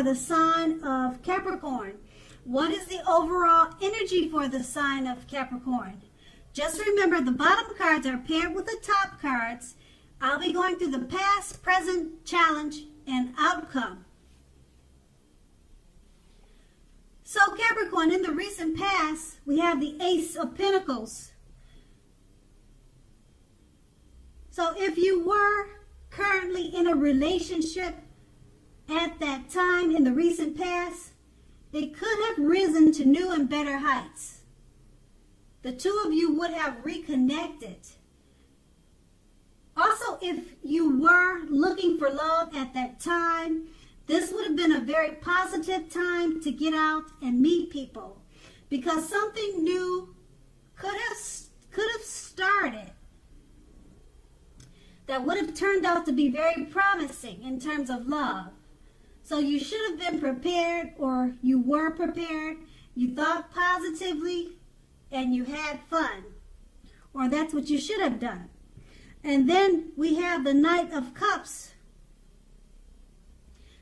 for the sign of Capricorn. What is the overall energy for the sign of Capricorn? Just remember, the bottom cards are paired with the top cards. I'll be going through the past, present, challenge, and outcome. So Capricorn, in the recent past, we have the Ace of Pentacles. So if you were currently in a relationship at that time in the recent past, it could have risen to new and better heights. The two of you would have reconnected. Also, if you were looking for love at that time, this would have been a very positive time to get out and meet people, because something new could have started that would have turned out to be very promising in terms of love. So you should have been prepared, or you were prepared. You thought positively and you had fun, or that's what you should have done. And then we have the Knight of Cups.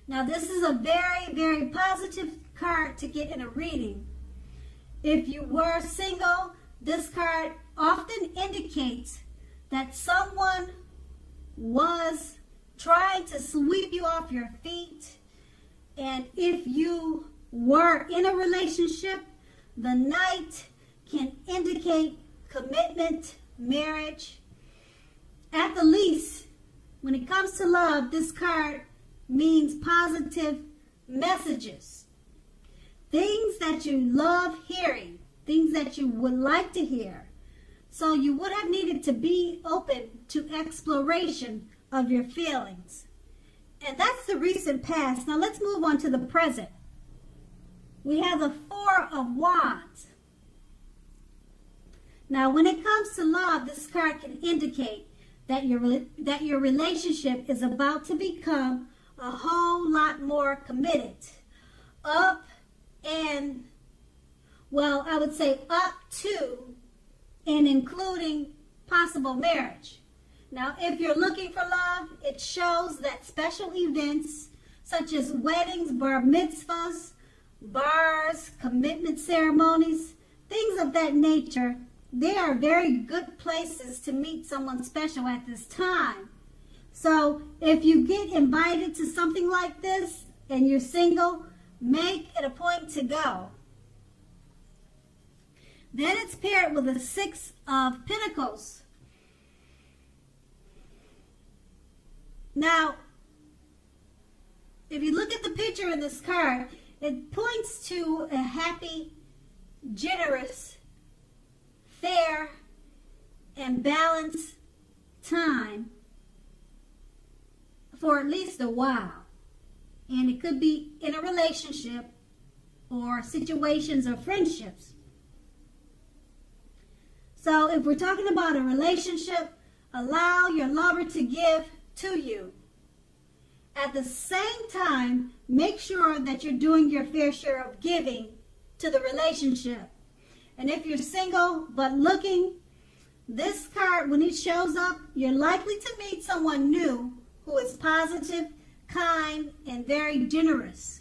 Now this is a very, very positive card to get in a reading. If you were single, this card often indicates that someone was trying to sweep you off your feet. And if you were in a relationship, the Knight can indicate commitment, marriage. At the least, when it comes to love, this card means positive messages. Things that you love hearing, things that you would like to hear. So you would have needed to be open to exploration of your feelings. And that's the recent past. Now let's move on to the present. We have the Four of Wands. Now when it comes to love, this card can indicate that your relationship is about to become a whole lot more committed. Up and, well, I would say up to and including possible marriage. Now, if you're looking for love, it shows that special events such as weddings, bar mitzvahs, bars, commitment ceremonies, things of that nature, they are very good places to meet someone special at this time. So if you get invited to something like this and you're single, make it a point to go. Then it's paired with the Six of Pentacles. Now, if you look at the picture in this card, it points to a happy, generous, fair, and balanced time for at least a while. And it could be in a relationship or situations or friendships. So if we're talking about a relationship, allow your lover to give to you. At the same time, make sure that you're doing your fair share of giving to the relationship. And if you're single but looking, this card, when it shows up, you're likely to meet someone new who is positive, kind, and very generous.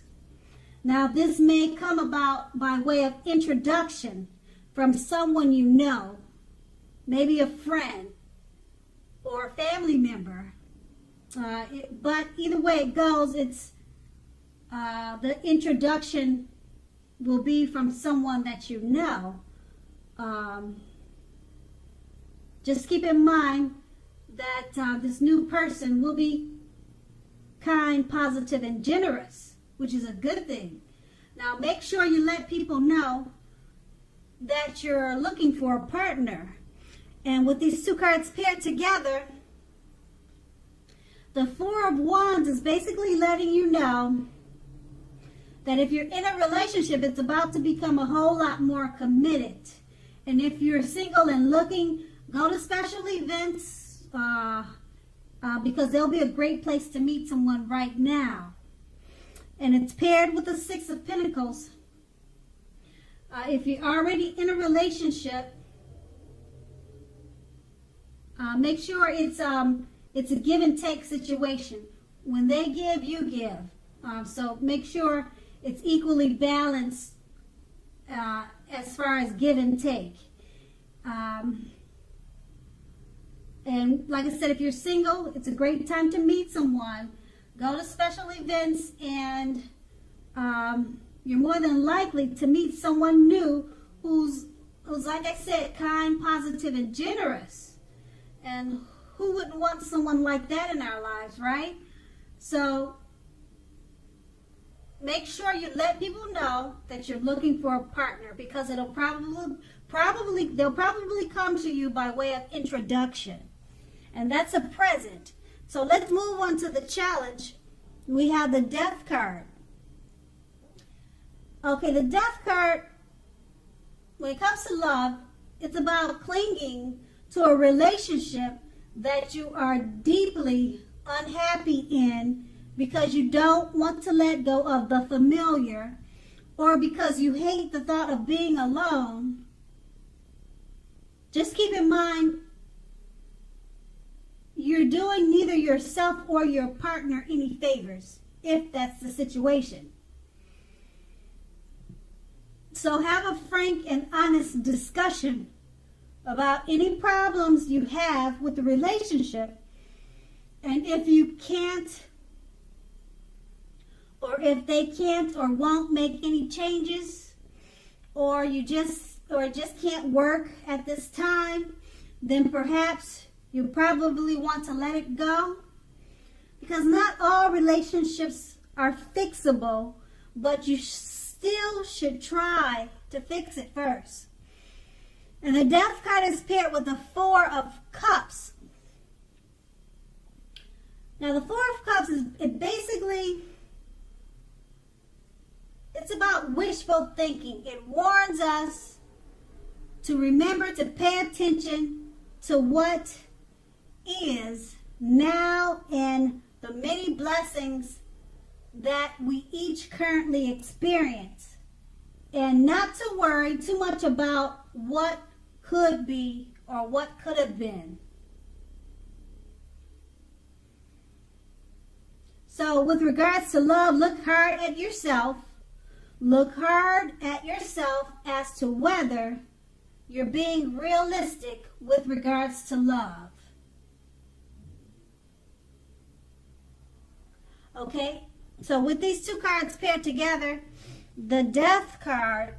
Now, this may come about by way of introduction from someone you know, maybe a friend or a family member. But either way it goes, it's the introduction will be from someone that you know. Just keep in mind that this new person will be kind, positive, and generous, which is a good thing. Now, make sure you let people know that you're looking for a partner. And with these two cards paired together, the Four of Wands is basically letting you know that if you're in a relationship, it's about to become a whole lot more committed. And if you're single and looking, go to special events because they'll be a great place to meet someone right now. And it's paired with the Six of Pentacles. If you're already in a relationship, make sure it's a give and take situation. When they give, you give. So make sure it's equally balanced as far as give and take. And like I said, if you're single, it's a great time to meet someone. Go to special events, and you're more than likely to meet someone new who's like I said, kind, positive, and generous. And who wouldn't want someone like that in our lives, right? So make sure you let people know that you're looking for a partner, because they'll probably come to you by way of introduction. And that's a present. So let's move on to the challenge. We have the Death card. Okay, the Death card, when it comes to love, it's about clinging to a relationship that you are deeply unhappy in because you don't want to let go of the familiar, or because you hate the thought of being alone. Just keep in mind, you're doing neither yourself or your partner any favors, if that's the situation. So have a frank and honest discussion about any problems you have with the relationship. And if you can't, or if they can't or won't make any changes, or just can't work at this time, then perhaps you probably want to let it go. Because not all relationships are fixable, but you still should try to fix it first. And the Death card is paired with the Four of Cups. Now the Four of Cups it's about wishful thinking. It warns us to remember to pay attention to what is now and the many blessings that we each currently experience, and not to worry too much about what could be or what could have been. So with regards to love, look hard at yourself. Look hard at yourself as to whether you're being realistic with regards to love. Okay? So with these two cards paired together, the Death card,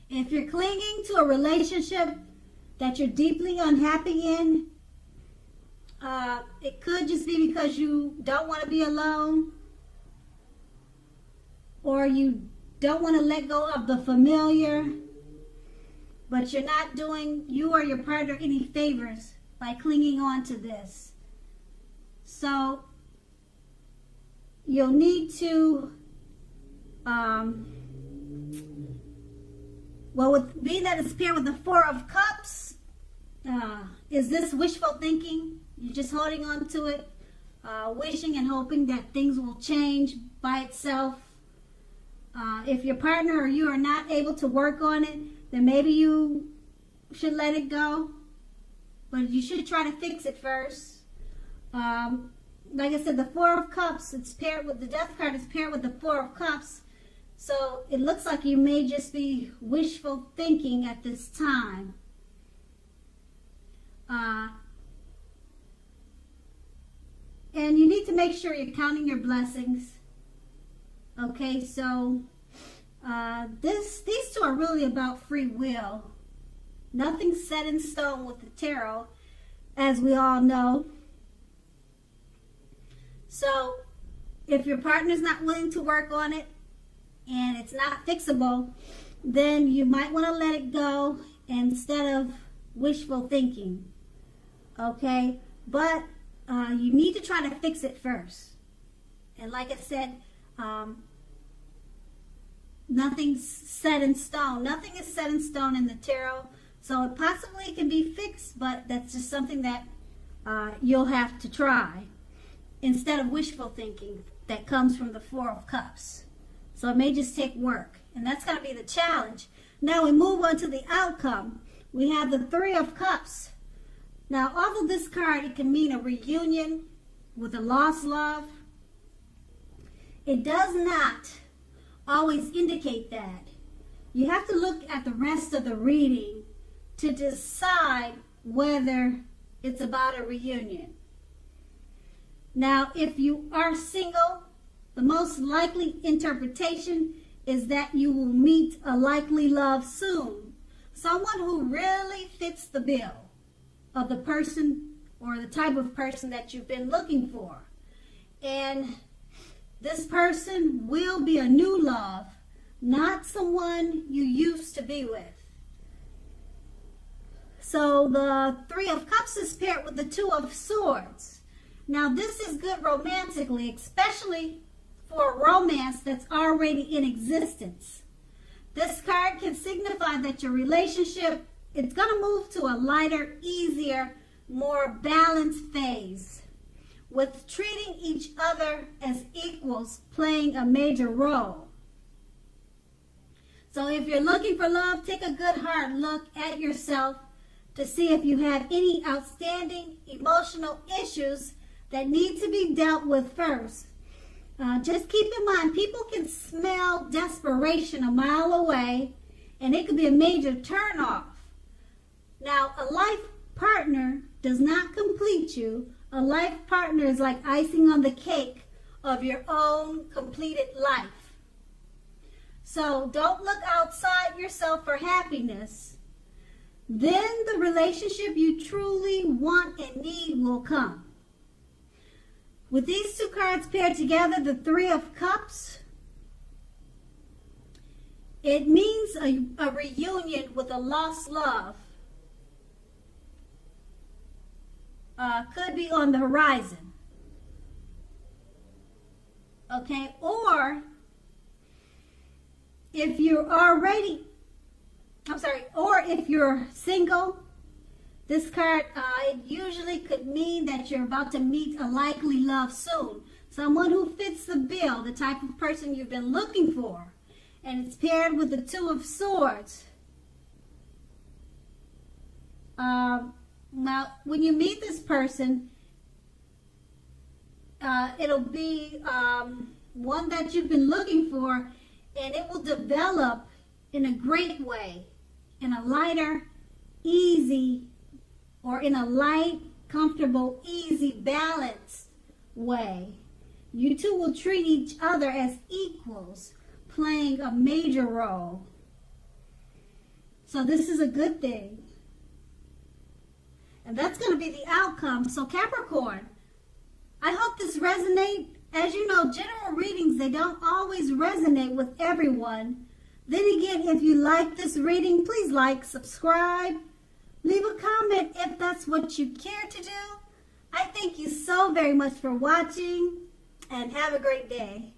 if you're clinging to a relationship that you're deeply unhappy in, it could just be because you don't want to be alone, or you don't want to let go of the familiar, but you're not doing you or your partner any favors by clinging on to this. So you'll need to, with being that it's paired with the Four of Cups, is this wishful thinking? You're just holding on to it, wishing and hoping that things will change by itself. If your partner or you are not able to work on it, then maybe you should let it go. But you should try to fix it first. Like I said, the Four of Cups, it's paired with the Death card, is paired with the Four of Cups. So it looks like you may just be wishful thinking at this time. And you need to make sure you're counting your blessings. Okay, so these two are really about free will. Nothing's set in stone with the tarot, as we all know. So if your partner's not willing to work on it and it's not fixable, then you might want to let it go instead of wishful thinking. Okay, but you need to try to fix it first. And like I said, nothing's set in stone. Nothing is set in stone in the tarot. So it possibly can be fixed, but that's just something that you'll have to try instead of wishful thinking that comes from the Four of Cups. So it may just take work, and that's going to be the challenge. Now we move on to the outcome. We have the Three of Cups. Now, although this card, it can mean a reunion with a lost love, it does not always indicate that. You have to look at the rest of the reading to decide whether it's about a reunion. Now, if you are single, the most likely interpretation is that you will meet a likely love soon. Someone who really fits the bill of the person or the type of person that you've been looking for. And this person will be a new love, not someone you used to be with. So the Three of Cups is paired with the Two of Swords. Now this is good romantically, especially for a romance that's already in existence. This card can signify that your relationship is going to move to a lighter, easier, more balanced phase, with treating each other as equals playing a major role. So if you're looking for love, take a good hard look at yourself to see if you have any outstanding emotional issues that need to be dealt with first. Just keep in mind, people can smell desperation a mile away, and it could be a major turnoff. Now, a life partner does not complete you. A life partner is like icing on the cake of your own completed life. So don't look outside yourself for happiness. Then the relationship you truly want and need will come. With these two cards paired together, the Three of Cups, it means a reunion with a lost love. Could be on the horizon. Okay, or if you're if you're single, this card, it usually could mean that you're about to meet a likely love soon. Someone who fits the bill, the type of person you've been looking for. And it's paired with the Two of Swords. Now, when you meet this person, it'll be one that you've been looking for, and it will develop in a great way, in a lighter, easy, or in a light, comfortable, easy, balanced way. You two will treat each other as equals, playing a major role. So this is a good thing. And that's going to be the outcome. So Capricorn, I hope this resonates. As you know, general readings, they don't always resonate with everyone. Then again, if you like this reading, please like, subscribe, leave a comment if that's what you care to do. I thank you so very much for watching, and have a great day.